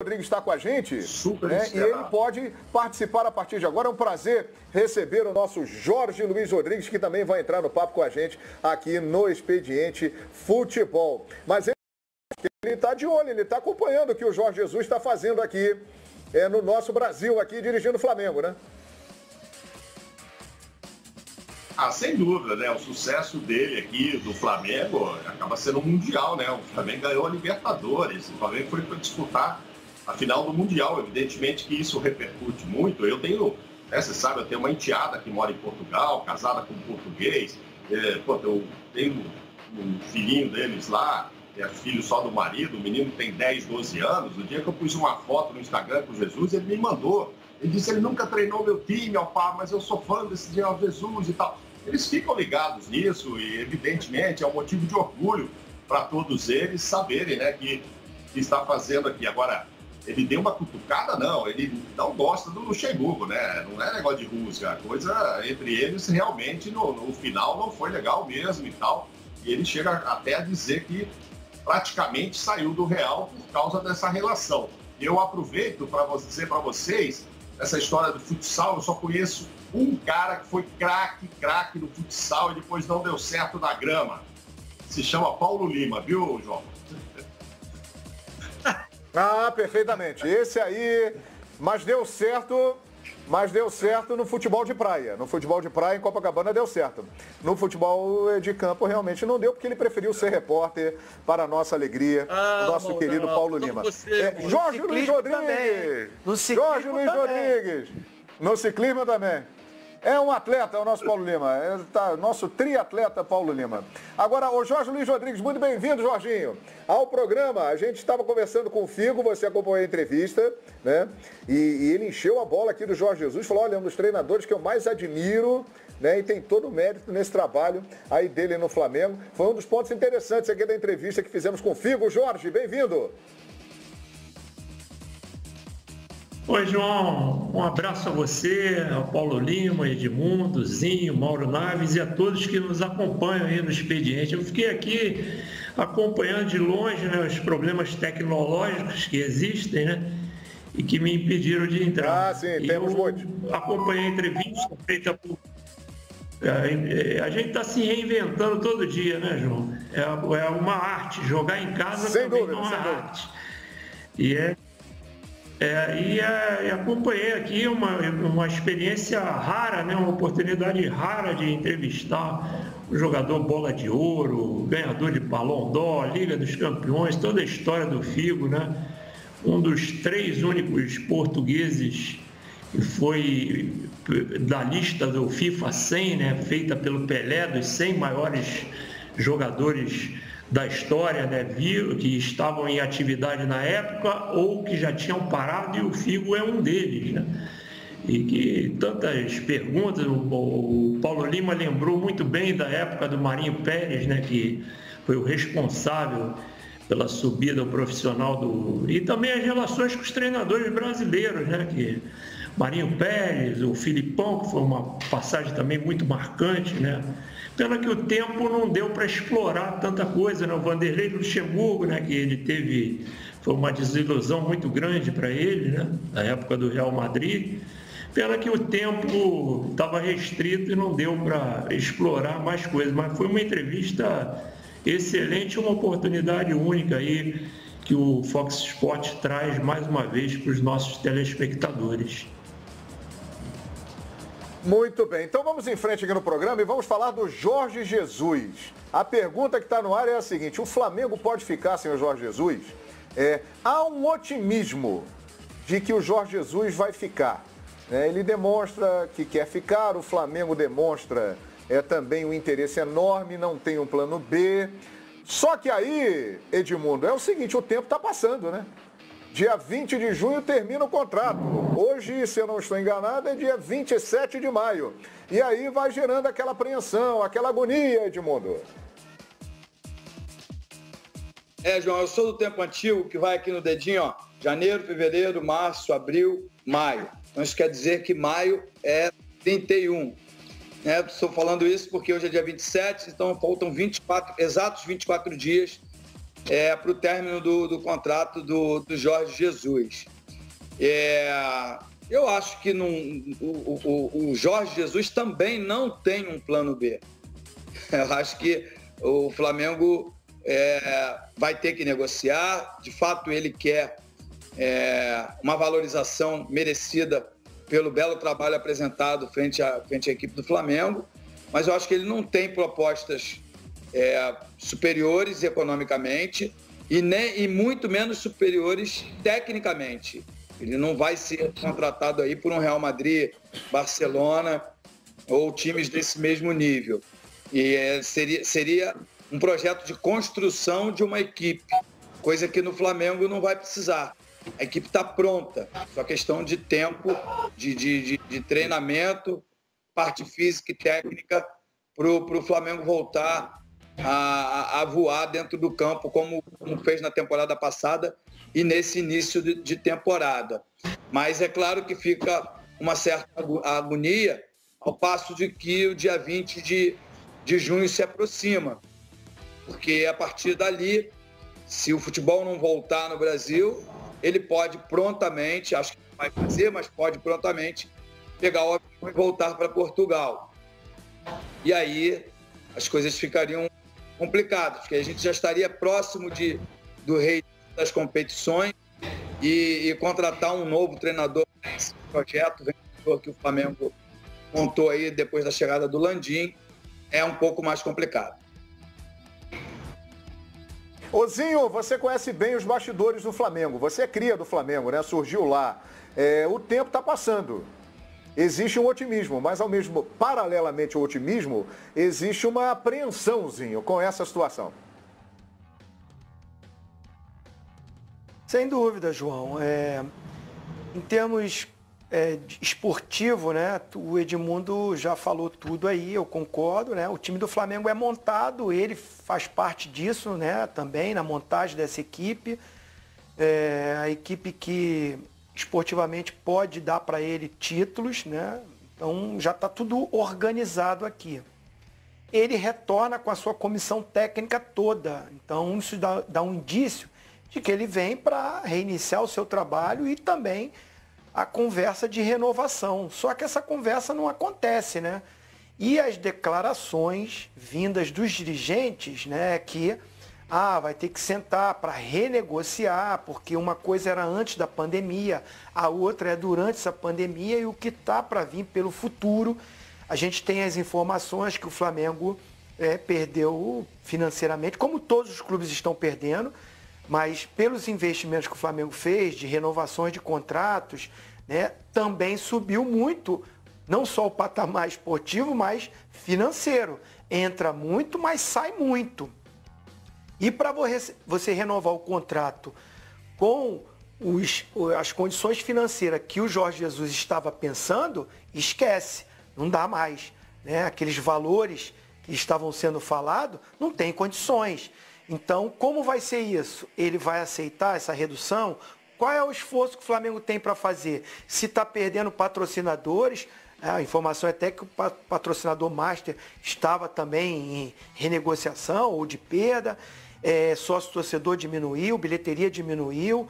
Rodrigues está com a gente, Super né? E ele pode participar a partir de agora. É um prazer receber o nosso Jorge Luiz Rodrigues, que também vai entrar no papo com a gente aqui no Expediente Futebol. Mas ele está de olho, ele está acompanhando o que o Jorge Jesus está fazendo aqui no nosso Brasil, aqui dirigindo o Flamengo, né? Sem dúvida, né? O sucesso dele aqui, do Flamengo, acaba sendo mundial, né? O Flamengo ganhou a Libertadores, o Flamengo foi para disputar a final do Mundial. Evidentemente que isso repercute muito. Eu tenho, você sabe, eu tenho uma enteada que mora em Portugal, casada com um português. Eu tenho um filhinho deles lá, é filho só do marido, o menino tem 10, 12 anos. O dia que eu pus uma foto no Instagram com o Jesus, ele me mandou. Ele disse, ele nunca treinou meu time, pá, mas eu sou fã desse Jesus e tal. Eles ficam ligados nisso e, evidentemente, é um motivo de orgulho para todos eles saberem, né, que está fazendo aqui. Agora, ele deu uma cutucada? Não, ele não gosta do Luxemburgo, né? Não é negócio de rusga. A coisa entre eles realmente no final não foi legal mesmo e tal. E ele chega até a dizer que praticamente saiu do Real por causa dessa relação. E eu aproveito para dizer para vocês, essa história do futsal, eu só conheço um cara que foi craque no futsal e depois não deu certo na grama. Se chama Paulo Lima, viu, João? Perfeitamente. Esse aí, mas deu certo no futebol de praia. No futebol de praia, em Copacabana, deu certo. No futebol de campo, realmente não deu, porque ele preferiu ser repórter, para a nossa alegria, o nosso querido Paulo Lima. Jorge Luiz Rodrigues! Jorge Luiz Rodrigues! No ciclismo também. É um atleta, é o nosso Paulo Lima. Nosso triatleta Paulo Lima. Agora, o Jorge Luiz Rodrigues, muito bem-vindo, Jorginho, ao programa. A gente estava conversando com o Figo, você acompanhou a entrevista, né? E ele encheu a bola aqui do Jorge Jesus, falou, olha, é um dos treinadores que eu mais admiro, né? E tem todo o mérito nesse trabalho aí dele no Flamengo. Foi um dos pontos interessantes aqui da entrevista que fizemos com o Figo. Jorge, bem-vindo. Oi, João, um abraço a você, ao Paulo Lima, Edmundo, Zinho, Mauro Naves e a todos que nos acompanham aí no Expediente. Eu fiquei aqui acompanhando de longe, né, os problemas tecnológicos que existem, né, e que me impediram de entrar. Sim, temos muitos. Acompanhei a entrevista feita por... A gente está se reinventando todo dia, né, João? É uma arte, jogar em casa também é uma arte. E acompanhei aqui uma experiência rara, né? Uma oportunidade rara de entrevistar o jogador Bola de Ouro, ganhador de Ballon d'Or, Liga dos Campeões, toda a história do Figo, né? Um dos 3 únicos portugueses que foi da lista do FIFA 100, né? Feita pelo Pelé, dos 100 maiores jogadores da história, né, que estavam em atividade na época ou que já tinham parado, e o Figo é um deles, né? E que tantas perguntas, o Paulo Lima lembrou muito bem da época do Marinho Pérez, né, que foi o responsável pela subida profissional e também as relações com os treinadores brasileiros, né, que Marinho Pérez, o Filipão, que foi uma passagem também muito marcante, né? Pena que o tempo não deu para explorar tanta coisa, né? O Vanderlei Luxemburgo, né, que ele teve, foi uma desilusão muito grande para ele, né, na época do Real Madrid. Pena que o tempo estava restrito e não deu para explorar mais coisas, mas foi uma entrevista excelente, uma oportunidade única aí que o Fox Sports traz mais uma vez para os nossos telespectadores. Muito bem, então vamos em frente aqui no programa e vamos falar do Jorge Jesus. A pergunta que está no ar é a seguinte: o Flamengo pode ficar sem o Jorge Jesus? Há um otimismo de que o Jorge Jesus vai ficar. Ele demonstra que quer ficar, o Flamengo demonstra também um interesse enorme, não tem um plano B. Só que aí, Edmundo, é o seguinte, o tempo está passando, né? Dia 20 de junho termina o contrato. Hoje, se eu não estou enganado, é dia 27 de maio. E aí vai gerando aquela apreensão, aquela agonia, Edmundo. João, eu sou do tempo antigo, que vai aqui no dedinho, ó. Janeiro, fevereiro, março, abril, maio. Então isso quer dizer que maio é 31. Estou falando isso porque hoje é dia 27, então faltam exatos 24 dias para o término do contrato do Jorge Jesus. Eu acho que o Jorge Jesus também não tem um plano B. Eu acho que o Flamengo vai ter que negociar. De fato, ele quer uma valorização merecida pelo belo trabalho apresentado frente à equipe do Flamengo, mas eu acho que ele não tem propostas superiores economicamente e muito menos superiores tecnicamente. Ele não vai ser contratado aí por um Real Madrid, Barcelona ou times desse mesmo nível. E seria um projeto de construção de uma equipe, coisa que no Flamengo não vai precisar. A equipe está pronta, só questão de tempo, de treinamento, parte física e técnica para o Flamengo voltar a voar dentro do campo, como fez na temporada passada e nesse início de temporada. Mas é claro que fica uma certa agonia ao passo de que o dia 20 de junho se aproxima, porque a partir dali, se o futebol não voltar no Brasil, ele pode prontamente, acho que não vai fazer, mas pode prontamente pegar o avião e voltar para Portugal. E aí as coisas ficariam complicadas, porque a gente já estaria próximo do rei das competições e contratar um novo treinador nesse projeto, vencedor que o Flamengo montou aí depois da chegada do Landim, é um pouco mais complicado. Ozinho, você conhece bem os bastidores do Flamengo, você é cria do Flamengo, né? Surgiu lá. O tempo está passando. Existe um otimismo, mas paralelamente ao otimismo, existe uma apreensãozinho com essa situação. Sem dúvida, João. Em termos esportivo, né? O Edmundo já falou tudo aí, eu concordo, né? O time do Flamengo é montado, ele faz parte disso, né? Também na montagem dessa equipe. A equipe que esportivamente pode dar para ele títulos, né? Então já está tudo organizado aqui. Ele retorna com a sua comissão técnica toda, então isso dá um indício de que ele vem para reiniciar o seu trabalho e também a conversa de renovação. Só que essa conversa não acontece, né? E as declarações vindas dos dirigentes, né, que vai ter que sentar para renegociar, porque uma coisa era antes da pandemia, a outra é durante essa pandemia e o que está para vir pelo futuro. A gente tem as informações que o Flamengo perdeu financeiramente, como todos os clubes estão perdendo, mas pelos investimentos que o Flamengo fez, de renovações de contratos, né, também subiu muito, não só o patamar esportivo, mas financeiro. Entra muito, mas sai muito. E para você renovar o contrato com as condições financeiras que o Jorge Jesus estava pensando, esquece, não dá mais, né? Aqueles valores que estavam sendo falados, não tem condições. Então, como vai ser isso? Ele vai aceitar essa redução? Qual é o esforço que o Flamengo tem para fazer? Se está perdendo patrocinadores, a informação é até que o patrocinador master estava também em renegociação ou de perda, sócio-torcedor diminuiu, bilheteria diminuiu,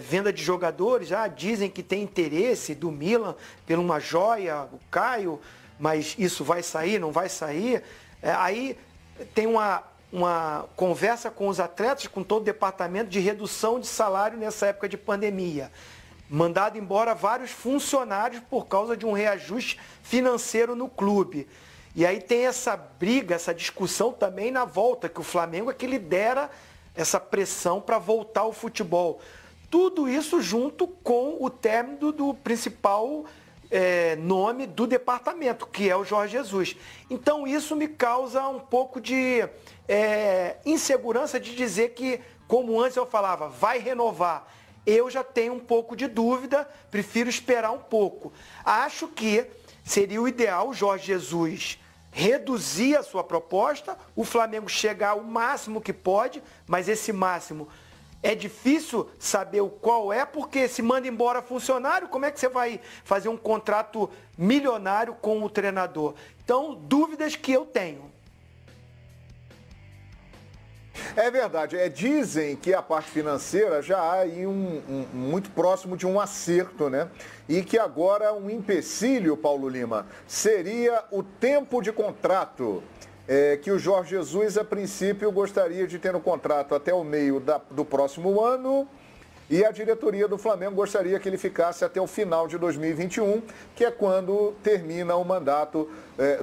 venda de jogadores, dizem que tem interesse do Milan por uma joia, o Caio, mas isso vai sair, não vai sair? Aí tem uma conversa com os atletas, com todo o departamento de redução de salário nessa época de pandemia. Mandado embora vários funcionários por causa de um reajuste financeiro no clube. E aí tem essa briga, essa discussão também na volta, que o Flamengo é que lidera essa pressão para voltar ao futebol. Tudo isso junto com o término do principal nome do departamento, que é o Jorge Jesus. Então isso me causa um pouco de insegurança de dizer que, como antes eu falava, vai renovar. Eu já tenho um pouco de dúvida, prefiro esperar um pouco. Acho que seria o ideal o Jorge Jesus reduzir a sua proposta, o Flamengo chegar ao máximo que pode, mas esse máximo é difícil saber qual é, porque se manda embora funcionário, como é que você vai fazer um contrato milionário com o treinador? Então, dúvidas que eu tenho. É verdade. Dizem que a parte financeira já há aí muito próximo de um acerto, né? E que agora um empecilho, Paulo Lima, seria o tempo de contrato. Que o Jorge Jesus, a princípio, gostaria de ter no contrato até o meio do próximo ano. E a diretoria do Flamengo gostaria que ele ficasse até o final de 2021, que é quando termina o mandato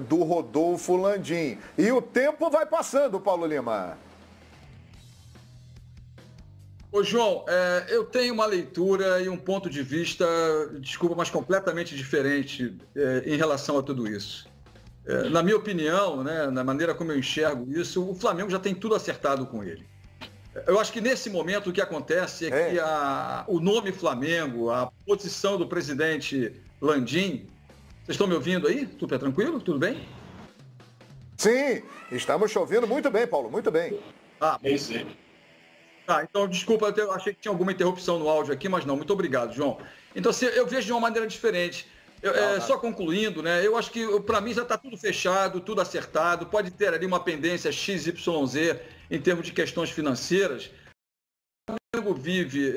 do Rodolfo Landim. E o tempo vai passando, Paulo Lima. Ô, João, eu tenho uma leitura e um ponto de vista, desculpa, mas completamente diferente em relação a tudo isso. Na minha opinião, né, na maneira como eu enxergo isso, o Flamengo já tem tudo acertado com ele. Eu acho que nesse momento o que acontece é que o nome Flamengo, a posição do presidente Landim... Vocês estão me ouvindo aí? Tudo tranquilo? Tudo bem? Sim, estamos te ouvindo muito bem, Paulo, muito bem. Sim. Então, desculpa, eu achei que tinha alguma interrupção no áudio aqui, mas não. Muito obrigado, João. Então, eu vejo de uma maneira diferente. Só concluindo, né? Eu acho que, para mim, já está tudo fechado, tudo acertado. Pode ter ali uma pendência XYZ em termos de questões financeiras. O Flamengo vive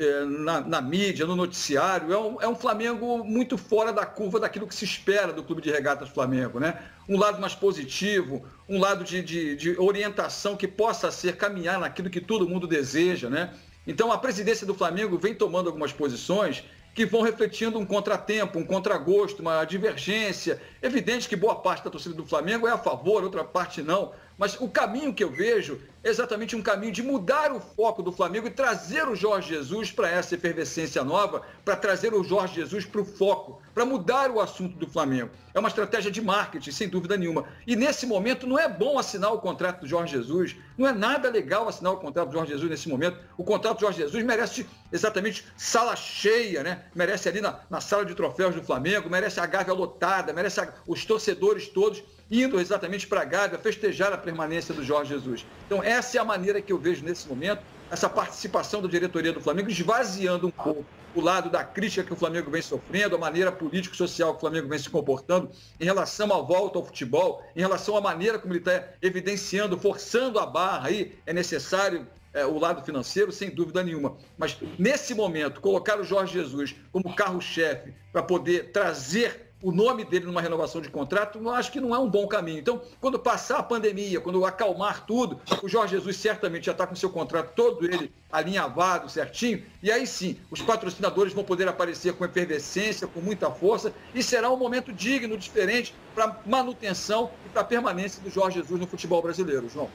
na mídia, no noticiário, é um Flamengo muito fora da curva daquilo que se espera do Clube de Regatas Flamengo, né? Um lado mais positivo, um lado de orientação que possa caminhar naquilo que todo mundo deseja, né? Então a presidência do Flamengo vem tomando algumas posições que vão refletindo um contratempo, um contragosto, uma divergência. Evidente que boa parte da torcida do Flamengo é a favor, outra parte não. Mas o caminho que eu vejo é exatamente um caminho de mudar o foco do Flamengo e trazer o Jorge Jesus para essa efervescência nova, para trazer o Jorge Jesus para o foco, para mudar o assunto do Flamengo. É uma estratégia de marketing, sem dúvida nenhuma. E nesse momento não é bom assinar o contrato do Jorge Jesus, não é nada legal assinar o contrato do Jorge Jesus nesse momento. O contrato do Jorge Jesus merece exatamente sala cheia, né? Merece ali na sala de troféus do Flamengo, merece a Gávea lotada, merece os torcedores todos indo exatamente para a Gávea festejar a permanência do Jorge Jesus. Então essa é a maneira que eu vejo nesse momento, essa participação da diretoria do Flamengo, esvaziando um pouco o lado da crítica que o Flamengo vem sofrendo, a maneira político-social que o Flamengo vem se comportando em relação à volta ao futebol, em relação à maneira como ele está evidenciando, forçando a barra aí, é necessário o lado financeiro, sem dúvida nenhuma. Mas nesse momento, colocar o Jorge Jesus como carro-chefe para poder trazer o nome dele numa renovação de contrato, eu acho que não é um bom caminho. Então, quando passar a pandemia, quando acalmar tudo, o Jorge Jesus certamente já está com o seu contrato todo ele alinhavado, certinho, e aí sim, os patrocinadores vão poder aparecer com efervescência, com muita força, e será um momento digno, diferente, para manutenção e para a permanência do Jorge Jesus no futebol brasileiro, João.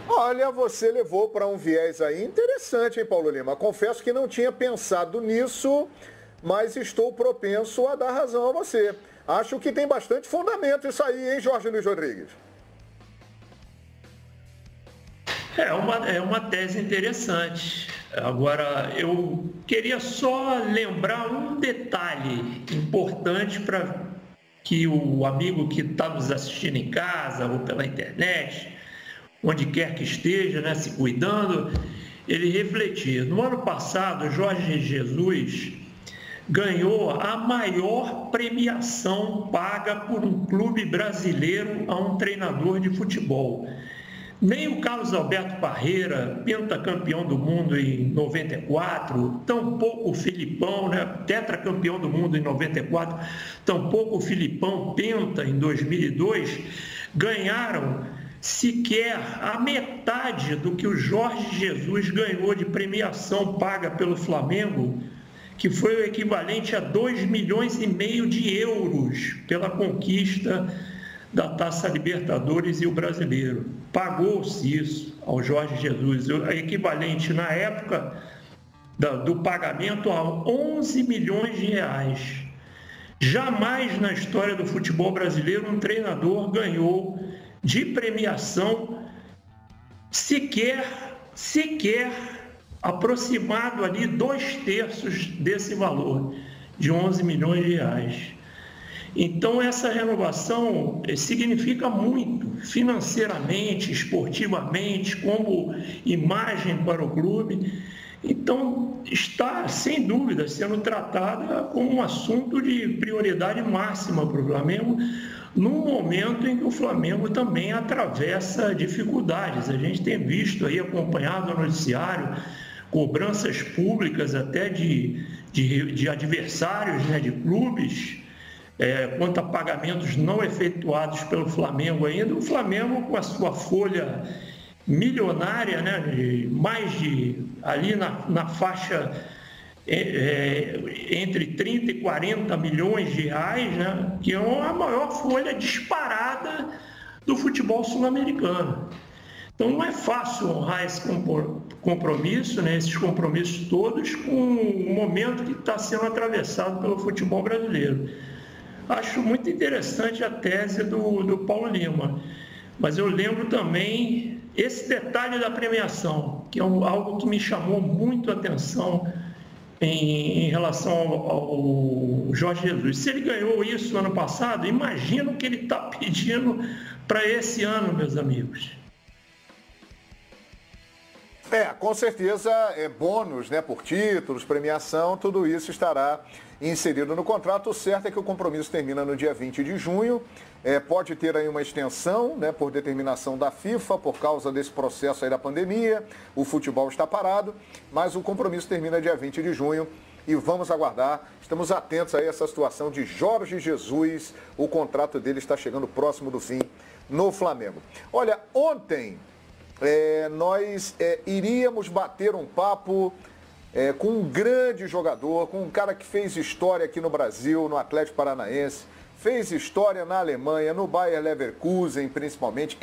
Olha, você levou para um viés aí interessante, hein, Paulo Lima? Confesso que não tinha pensado nisso, mas estou propenso a dar razão a você. Acho que tem bastante fundamento isso aí, hein, Jorge Luiz Rodrigues? É uma tese interessante. Agora, eu queria só lembrar um detalhe importante para que o amigo que está nos assistindo em casa ou pela internet, onde quer que esteja, né, se cuidando, ele refletir. No ano passado, Jorge Jesus ganhou a maior premiação paga por um clube brasileiro a um treinador de futebol. Nem o Carlos Alberto Parreira, pentacampeão do mundo em 94, tampouco o Filipão, né, tetracampeão do mundo em 94, tampouco o Filipão, penta em 2002, ganharam sequer a metade do que o Jorge Jesus ganhou de premiação paga pelo Flamengo, que foi o equivalente a 2,5 milhões de euros pela conquista da Taça Libertadores e o Brasileiro. Pagou-se isso ao Jorge Jesus, equivalente na época do pagamento a 11 milhões de reais. Jamais na história do futebol brasileiro um treinador ganhou de premiação sequer aproximado ali 2/3 desse valor, de 11 milhões de reais. Então essa renovação significa muito financeiramente, esportivamente, como imagem para o clube. Então está, sem dúvida, sendo tratada como um assunto de prioridade máxima para o Flamengo, num momento em que o Flamengo também atravessa dificuldades. A gente tem visto aí, acompanhado no noticiário, cobranças públicas até de adversários, né, de clubes, quanto a pagamentos não efetuados pelo Flamengo ainda. O Flamengo, com a sua folha milionária, né, ali na faixa entre 30 e 40 milhões de reais, né, que é a maior folha disparada do futebol sul-americano. Então não é fácil honrar esse compromisso, né, esses compromissos todos, com o momento que está sendo atravessado pelo futebol brasileiro. Acho muito interessante a tese do Paulo Lima, mas eu lembro também esse detalhe da premiação, que é algo que me chamou muito a atenção em relação ao Jorge Jesus. Se ele ganhou isso ano passado, imagina o que ele está pedindo para esse ano, meus amigos. Com certeza, bônus, né, por títulos, premiação, tudo isso estará inserido no contrato. O certo é que o compromisso termina no dia 20 de junho. Pode ter aí uma extensão, né, por determinação da FIFA, por causa desse processo aí da pandemia. O futebol está parado, mas o compromisso termina dia 20 de junho e vamos aguardar. Estamos atentos aí a essa situação de Jorge Jesus. O contrato dele está chegando próximo do fim no Flamengo. Olha, ontem nós iríamos bater um papo com um grande jogador, com um cara que fez história aqui no Brasil, no Atlético Paranaense, fez história na Alemanha, no Bayer Leverkusen principalmente.